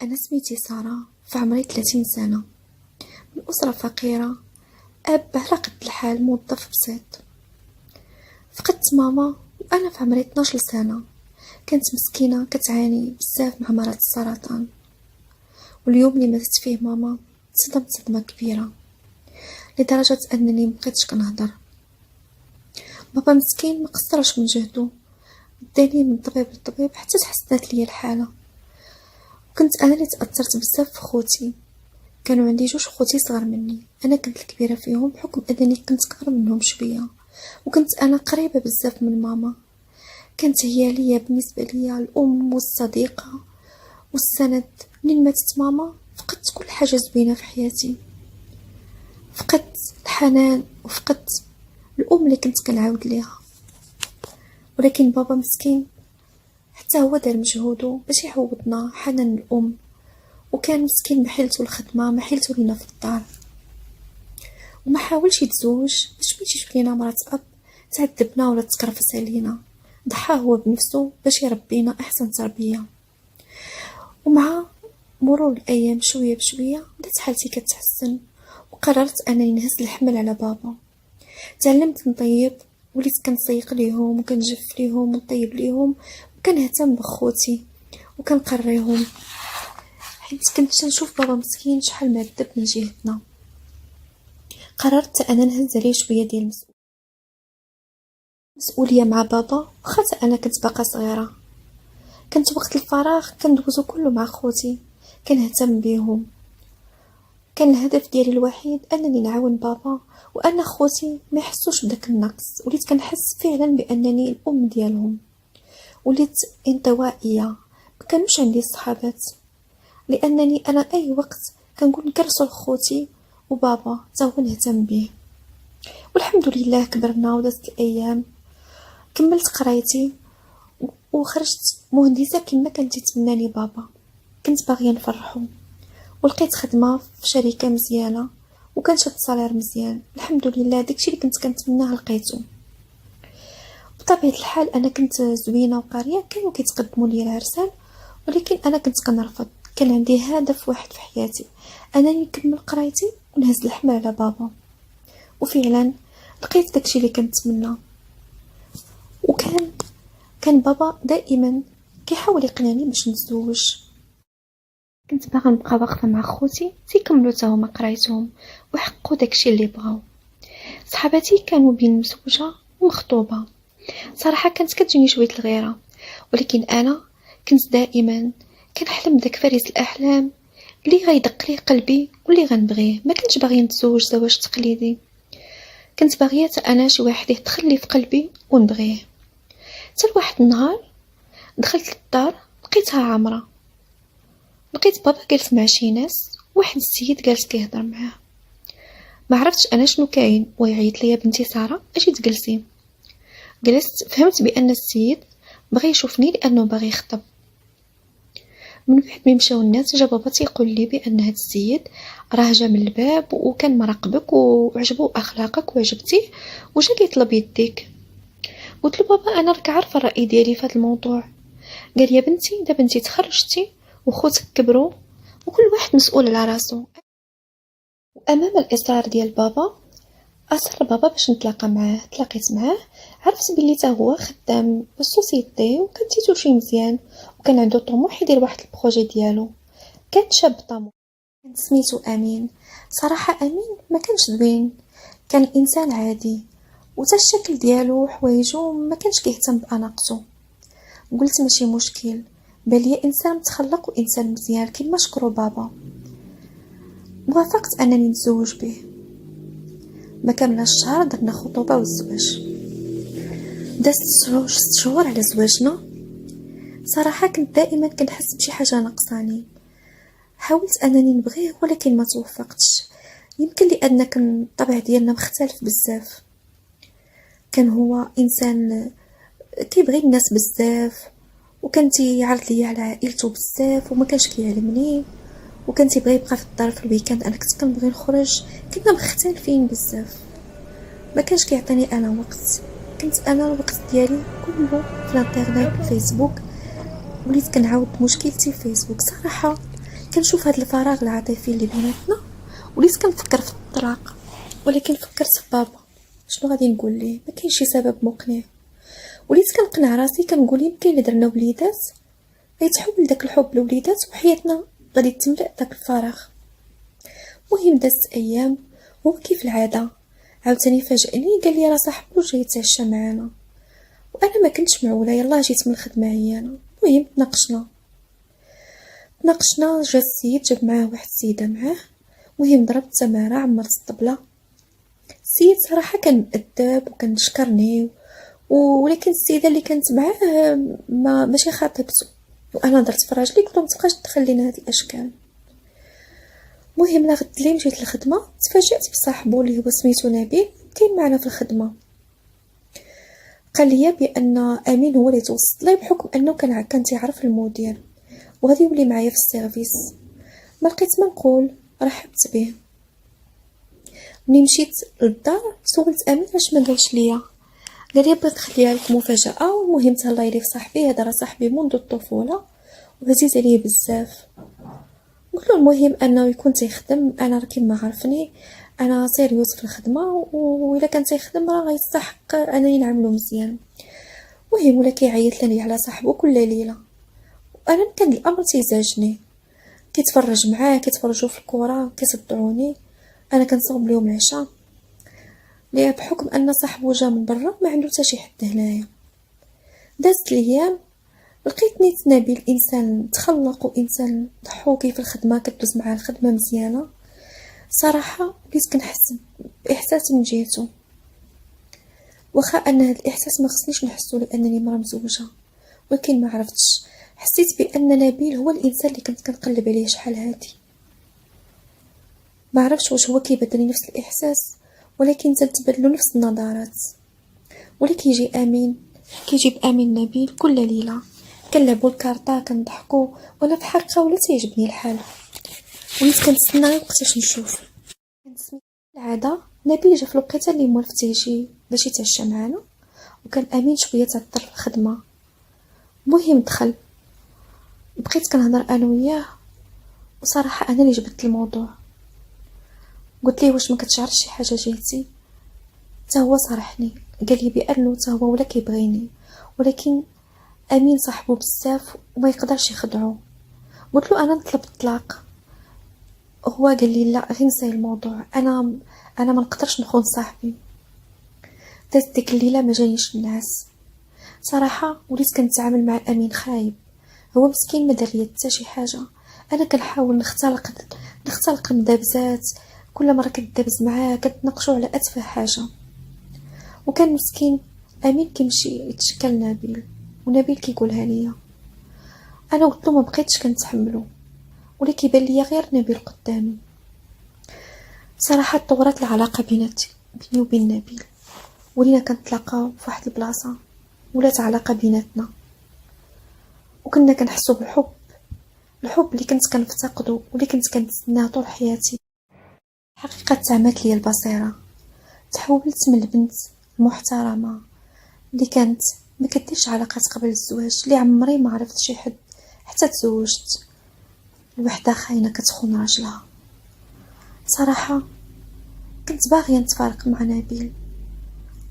أنا سميتي سارة، في عمري 30 سنة، من أسرة فقيرة. أب على قد الحال، موظف بسيط. فقدت ماما وأنا في عمري 12 سنة. كانت مسكينة كتعاني بزاف مع مرض السرطان، واليوم اللي ماتت فيه ماما صدمت صدمة كبيرة لدرجة أنني مبقيتش كنهضر. بابا مسكين مقصرش من جهدو، داني من طبيب لطبيب حتى تحسنت ليا الحالة. وكنت أنا اللي تأثرت بزاف في خوتي. كانوا عندي 2 خوتي صغار مني، انا كنت الكبيره فيهم بحكم انني كنت كبر منهم شويه، وكنت انا قريبه بزاف من ماما. كانت هي ليا بالنسبه ليا الام والصديقه والسند. منين ماتت ماما فقدت كل حاجه زوينه في حياتي، فقدت الحنان وفقدت الام اللي كنت كنعاود ليها. ولكن بابا مسكين حتى هو دار مجهوده باش يعوضنا حنان الام، وكان مسكين محيلته الخدمه، محيلته لينا في الدار، وما حاولش يتزوج باش ما يجيش لينا مرات اب تعذبنا ولا تكرفس علينا. ضحى هو بنفسه باش يربينا احسن تربيه. ومع مرور الايام شويه بشويه بدات حالتي كتحسن، وقررت انني نهز الحمل على بابا. تعلمت نطيب، وليت كنسيق ليهم وكنجف ليهم ونطيب ليهم، وكنهتم بخوتي وكنقريهم، حيت كنت نشوف بابا مسكين شحال معذب من جهتنا. قررت انا نهز عليه شويه ديال المسؤوليه مع بابا، وخا انا كنت باقا صغيره. كنت وقت الفراغ كندوزو كله مع خوتي، كنهتم بيهم. كان الهدف ديالي الوحيد انني نعاون بابا وان خوتي ما يحسوش بداك النقص. وليت كنحس فعلا بانني الام ديالهم، وليت انطوائيه، ما كانوش عندي صحابات، لانني انا اي وقت كنقول نكرسو لخوتي وبابا تا هو نهتم بيه. والحمد لله كبرنا ودازت الايام، كملت قرايتي وخرجت مهندسه كما كان تيتمناني بابا. كنت باغيه نفرحو، ولقيت خدمه في شركه مزيانه وكان شاد صالير مزيان. الحمد لله داكشي اللي كنت كنتمناه لقيته. بطبيعه الحال انا كنت زوينه وقاريه، كانوا كيتقدموا لي العرسان، ولكن انا كنت كنرفض. كان عندي هدف واحد في حياتي، انني نكمل قرايتي ونهز الحمل على بابا. وفعلا لقيت داكشي اللي كنتمنى. وكان بابا دائما كيحاول يقنعني باش نتزوج. كنت باغا نبقى واقفه مع خوتي تيكملوا حتى هما قرايتهم ويحققوا داكشي اللي بغاو. صحاباتي كانوا بين مزوجه ومخطوبه. صراحه كانت كتجيني شويه الغيره، ولكن انا كنت دائما كنحلم بداك فريس الاحلام اللي غيدق ليه قلبي واللي غنبغيه. ما كنتش باغيه نتزوج زواج تقليدي، كنت باغيه انا شي واحد يدخل لي في قلبي ونبغيه. حتى واحد النهار دخلت للدار لقيتها عامره. لقيت بابا جالس مع شي ناس، واحد السيد جالس كيهضر معاه. ما عرفتش انا شنو كاين، ويعيط ليا بنتي ساره اجي تجلسي. جلست، فهمت بان السيد بغى يشوفني لانه باغي يخطب. من بعد ما مشاو الناس جا بابا تيقول لي بان هاد السيد راه جا من الباب وكان مراقبك وعجبو اخلاقك وعجبتيه وجا كيطلب يديك. قلت له بابا انا راك عارفه الراي ديالي في هذا الموضوع. قال يا بنتي دابا انتي تخرجتي وخوتك كبروا وكل واحد مسؤول على راسو. وامام الاصرار ديال بابا اصر بابا باش نتلاقى معاه. تلاقيت معاه، عرفت بلي تا هو خدام في السوسيتي وكان تيتو شي مزيان، وكان عنده طموح يدير واحد البروجي ديالو. كان شاب طموح، كان سميتو امين. صراحه امين ما كانش زوين، كان انسان عادي، وتا الشكل ديالو وحوايجو ما كانش كيهتم باناقته. قلت ماشي مشكل، بل لي انسان متخلق وانسان مزيان كما شكرو بابا. وافقت انني نتزوج به. ما كملش شهر درنا خطوبه والزواج. دازت 6 شهور على زواجنا. صراحه كنت دائما كنحس بشي حاجه ناقصاني. حاولت انني نبغيه ولكن ما توفقتش، يمكن لان كان الطبع ديالنا مختلف بزاف. كان هو انسان كيبغي الناس بزاف، وكان تيعرض لي على عائلته بزاف وما كانش كيعلمني، وكان تيبغي يبقى في الدار في الويكاند. انا كنت كنبغي نخرج. كنا مختلفين بزاف، ما كانش كيعطيني انا وقت. كنت انا الوقت ديالي كله في الانترنت، الفيسبوك. وليت كنعاود مشكلتي في فيسبوك. صراحه كنشوف هاد الفراغ العاطفي اللي بيناتنا، وليت كنفكر في الطلاق، ولكن فكرت في بابا. شنو غادي نقول ليه؟ ما كاينش شي سبب مقنع. وليت كنقنع راسي كنقول يمكن الا درنا وليدات غيتحول داك الحب لوليدات وحياتنا غادي تملأ داك الفراغ. مهم دازت ايام، هو كيف العاده عاوتاني فاجئني قال لي راه صاحبو جاي يتعشى معانا، وانا ما كنتش معوله. يلاه جيت من الخدمه عيانه. المهم تناقشنا جا السيد جاب معاه واحد السيده معاه. مهم ضربت تماره عمرت الطبله. السيد صراحه كان مؤدب وكان شكرني، ولكن السيده اللي كانت معاه ماشي خاطبته، وانا درت في راجلي قلت له متبقاش تدخل لينا هذه الاشكال. مهم لا غد اللي مشيت للخدمه تفاجأت بصاحبو اللي هو سميتو نبيل كاين معنا في الخدمه. قال لي بان امين هو اللي توسط لي بحكم انه كان تيعرف المدير وغادي يولي معايا في السيرفيس. ما لقيت ما نقول، رحبت به. ملي مشيت للدار سولت امين علاش ما قالش ليا. قال لي بغيت نخليها لك مفاجاه، والمهم تهلاي لي في صاحبي. هذا راه صاحبي منذ الطفوله وعزيز عليه بزاف. قلت له المهم انه يكون تيخدم، انا راه كيما عارفني انا سيريوس في الخدمه، واذا كان تيخدم راه غيستحق انني نعملو مزيان. المهم ولا كيعيط لي على صاحبو كل ليله، وانا كان الامر تيزعجني. كيتفرج معاه كيتفرجوا في الكره كيصدعوني، انا كنصوب ليهم العشاء ليه بحكم ان صاحبو جا من برا ما عنده حتى شي حد هنايا. دازت الايام لقيت نيت نبيل انسان تخلق وانسان ضحوكي في الخدمه، كدوز معاه الخدمه مزيانه. صراحه بديت كنحس باحساس من جهته، واخا ان هذا الاحساس ما خصنيش نحسو لانني مرا مزوجه، ولكن ما عرفتش. حسيت بان نبيل هو الانسان اللي كنت كنقلب عليه شحال هادي. ما عرفتش واش هو كيبدلني نفس الاحساس ولكن تنتبدلو نفس النظرات. ولا كيجيب امين نبيل كل ليله كنلعبوا الكارطه كنضحكوا، وانا في الحقيقه ولا تيعجبني الحال. وليت كنتسنى وقتاش نشوف. كنسمي العاده نبيل جا في الوقيته اللي موالف تيجي باش يتعشى معنا، وكان امين شويه تعطل في الخدمه. المهم دخل، بقيت كنهضر انا وياه، وصراحه انا اللي جبت الموضوع. قلت ليه واش ما كتشعرش شي حاجه جيتي؟ حتى هو صارحني قال لي بانه حتى هو ولا كيبغيني، ولكن امين صاحبه بزاف وما يقدرش يخدعه. قلت له انا نطلب الطلاق. هو قال لي لا غير نساي الموضوع، انا ما نقدرش نخون صاحبي. دازت ديك الليله ما جانيش النعاس صراحه. وليت كنتعامل مع امين خايب، هو مسكين ما دار لي حتى شي حاجه. انا كنحاول نختلق مدابزات، كل مره كدابز معاه كتناقشوا على اتفه حاجه. وكان مسكين امين كيمشي يتشكل نبيل، ونبيل كيقولها ليا. انا قلت له ما بقيتش كنتحملو، ولا كيبان ليا غير نبيل قدامي. صراحه طورت العلاقه بيني وبين نبيل، ولينا كنتلاقاو في واحد البلاصه، ولات علاقه بيناتنا، وكنا كنحسوا الحب اللي كنت كنفتقده واللي كنت كنتسناه طول حياتي. حقيقه تعمت لي البصيره، تحولت من البنت المحترمه اللي كانت ما كديرش علاقات قبل الزواج، اللي عمري ما عرفت شي حد حتى تزوجت، الوحده خاينه كتخون راجلها. صراحه كنت باغيه نتفارق مع نبيل،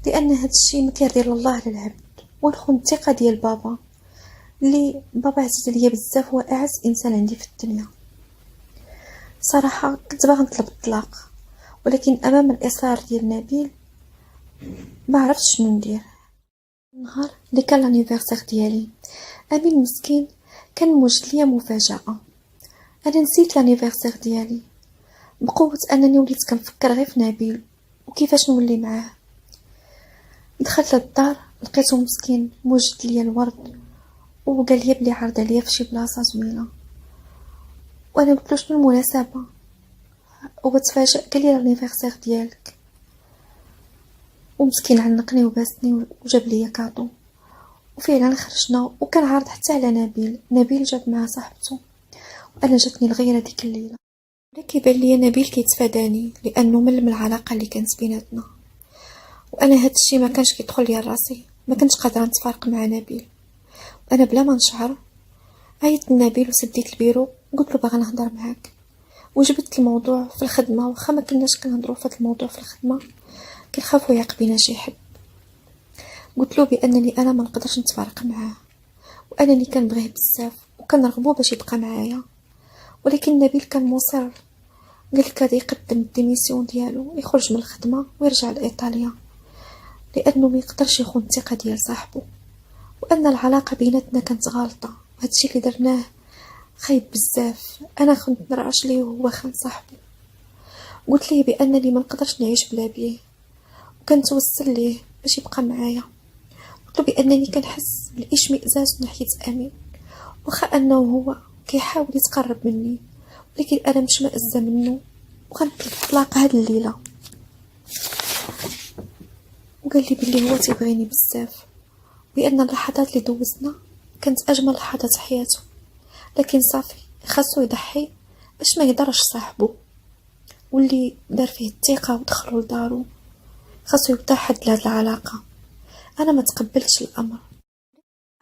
لان هذا الشيء ما كيرضي الله للعبد، ونخون الثقه ديال بابا اللي بابا عزيز عليا بزاف، هو اعز انسان عندي في الدنيا. صراحه كنت باغا نطلب الطلاق، ولكن امام الاصرار ديال نبيل ما عرفتش شنو ندير. النهار اللي كان لانيفرسير ديالي، امين مسكين كان موجد ليا مفاجاه. انا نسيت لانيفرسير ديالي بقوه انني وليت كنفكر غير في نبيل وكيفاش نولي معاه. دخلت للدار لقيته مسكين موجد ليا الورد، وقال لي بلي عرض عليا في شي بلاصه زوينه، وانا قلت له شنو المناسبه. هو تفاجأ قال لي لانيفرسير ديالك، ومسكين عنقني وباسني وجاب لي كاطو. وفعلا خرجنا، وكان عارض حتى على نبيل جاب معاه صاحبته، وانا جاتني الغيره ديك الليله. ولا كيبان لي نبيل كيتفاداني لانه ملم العلاقه اللي كانت بيناتنا، وانا هاد الشيء ما كانش كيدخل لي راسي. ما كنتش قادره نتفارق مع نبيل، وانا بلا ما نشعر عيطت لنبيل وسديت البيرو قلت له باغا نهضر معاك، وجبت الموضوع في الخدمه، واخا ما كناش كنهضروا في هذا الموضوع في الخدمه كنخافوا يعاقبينا شي حد. قلت له بانني انا ما نقدرش نتفارق معاه، وانني كنبغيه بزاف وكنرغبو باش يبقى معايا، ولكن نبيل كان مصر، قال لك غادي يقدم الديميسيون ديالو، يخرج من الخدمه ويرجع لايطاليا، لانه ما يقدرش يخون الثقه ديال صاحبه، وان العلاقه بيناتنا كانت غالطه، وهادشي اللي درناه خايب بزاف. انا كنت نرعش ليه وهو خان صاحبه. قلت ليه بانني ما نقدرش نعيش بلا بيه، وكنتوسل ليه باش يبقى معايا. قلت له بانني كنحس بالاشمئزاز ناحيه امين، واخا انه هو كيحاول يتقرب مني، ولكن انا مشمئزه منه وغنطلق هاد الليله. وقال لي بلي هو تيبغيني بزاف، وان اللحظات اللي دوزنا كانت اجمل لحظات حياته، لكن صافي خاصو يضحي باش ما يضرش صاحبه، واللي دار فيه الثقه ودخلو لدارو خاصو يوضح هاد العلاقه. انا ما تقبلتش الامر،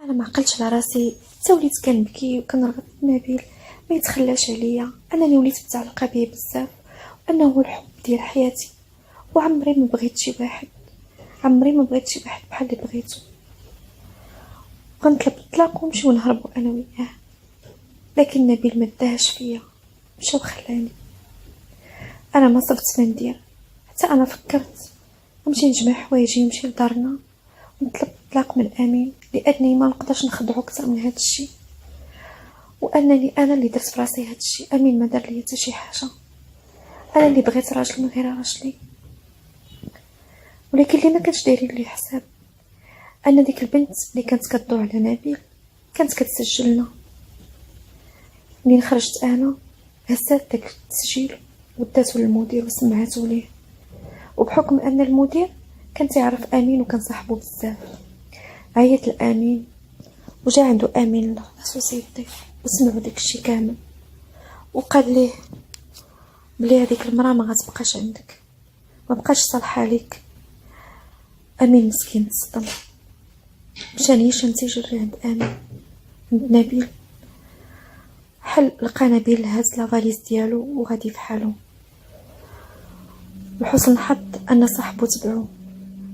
انا ما عقلتش على راسي، حتى وليت كنبكي وكنرغب نبيل ما يتخلاش عليا، انني وليت متعلقه به بزاف، وانه هو الحب ديال حياتي، وعمري ما بغيت شي واحد، عمري ما بغيت شي واحد بحال اللي بغيته. كنطلب الطلاق ونمشيو نهربوا انا وياه، لكن نبيل ما داهش فيا، مشى وخلاني. انا ما صبت ما ندير، حتى انا فكرت نمشي نجمع حوايجي ونمشي لدارنا ونطلب الطلاق من امين، لاني ما نقدرش نخدعو اكثر من هذا الشيء، وانني انا اللي درت في راسي هذا الشيء، امين ما دار لي حتى شي حاجه، انا اللي بغيت راجل من غير راجلي. ولكن اللي ما كانش دايرين لي حساب ان ديك البنت اللي كانت كدور على نبيل كانت كتسجلنا. منين خرجت انا هزات داك التسجيل وداتو للمدير وسمعاتو ليه، وبحكم ان المدير كان تعرف امين وكان صاحبه بزاف، عيط لامين وجا عنده امين لا سوسيتي وسمعوا داك الشيء كامل، وقال ليه بلي هذيك المراه ما غتبقاش عندك، ما بقاش صالحه ليك. امين مسكين تصدم، مشى نيشان تيجري عند امين عند نبيل، لقى نبيل هاز لافاليز ديالو وغادي بحالو. لحسن الحظ ان صاحبو تبعو،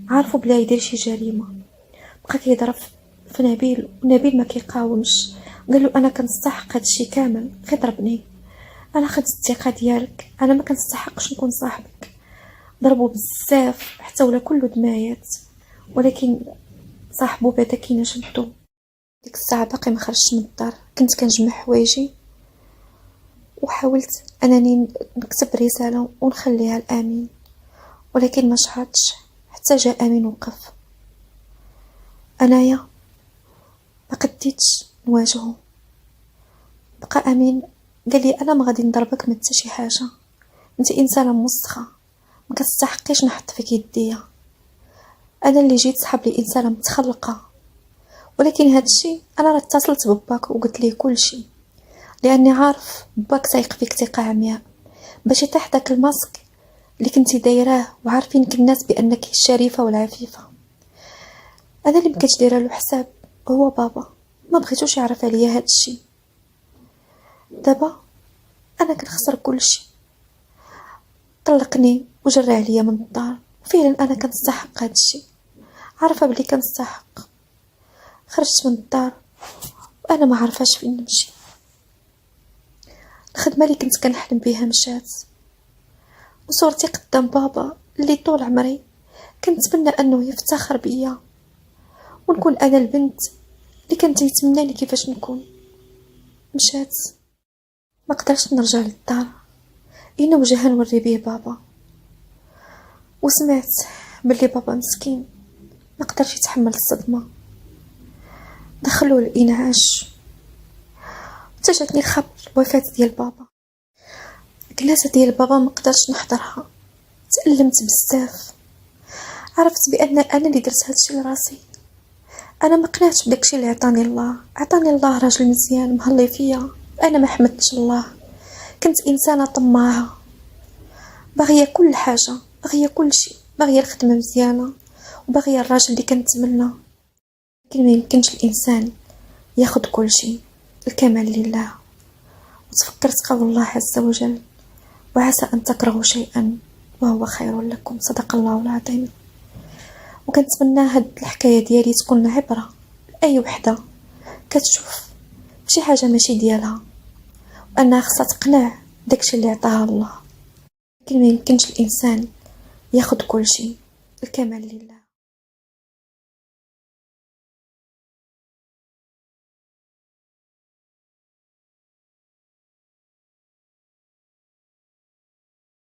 عارفو بلا يدير شي جريمه، بقى كيضرب في نبيل، ونبيل ما كيقاومش، قال له انا كنستحق هادشي كامل، غير ضربني، انا خدت الثقه ديالك، انا ما كنستحقش نكون صاحبك. ضربو بزاف حتى ولا كله دمايات، ولكن صاحبو بعدا كينا شدو. ديك الساعه باقي ما خرجتش من الدار، كنت كنجمع حوايجي وحاولت انني نكتب رساله ونخليها لامين، ولكن ما شحاتش حتى جاء امين وقف. انايا ما قديتش نواجهه، بقى امين قال لي انا ما غادي نضربك من حتى شي حاجه، انت انسانه موسخه ما كتستحقيش نحط فيك يديا، انا اللي جيت صحاب لي انسانه متخلقه، ولكن هذا الشيء انا راه اتصلت بباك وقلت ليه كل شيء، لاني عارف باك سايق فيك ثقه عمياء، باش يطيح داك الماسك اللي كنتي دايراه وعارفينك الناس بانك الشريفه والعفيفه. انا اللي مكنتش دايره له حساب هو بابا، ما بغيتوش يعرف عليا هذا الشيء. دابا انا كنخسر كل شيء، طلقني وجرى عليا من الدار، وفعلا انا كنستحق هذا الشيء، عارفه بلي كنستحق. خرجت من الدار وانا ما عارفاش فين نمشي، الخدمه اللي كنت كنحلم بها مشات، وصورتي قدام بابا اللي طول عمري كنتمنى انه يفتخر بيا ونكون انا البنت اللي كانت يتمنى لي كيفاش نكون مشات. ما قدرتش نرجع للدار، لأن وجهها نوري بيه بابا، وسمعت بلي بابا مسكين ما قدرش يتحمل الصدمه، دخلوا الانعاش، حتى جاتني الخبر الوفاه ديال بابا. الجلسه ديال بابا ما قدرتش نحضرها، تألمت بزاف، عرفت بان انا اللي درت هادشي لراسي، انا ما قنعتش بداكشي اللي عطاني الله راجل مزيان مهلي فيا، انا ما حمدتش الله، كنت انسانه طماعه باغيه كل حاجه، باغيه كل شيء، باغيه الخدمه مزيانه وباغيه الراجل اللي كنتمنى، لكن ما يمكنش الانسان ياخذ كل شيء، الكمال لله وتفكرت قول الله عز وجل: وعسى أن تكرهوا شيئا وهو خير لكم. صدق الله العظيم. وكنتمنى هاد الحكاية ديالي تكون عبرة لأي وحدة كتشوف شي حاجة ماشي ديالها، وأنها خصها تقنع داكشي اللي عطاها الله. لكن ما يمكنش الإنسان ياخد كل شيء، الكمال لله.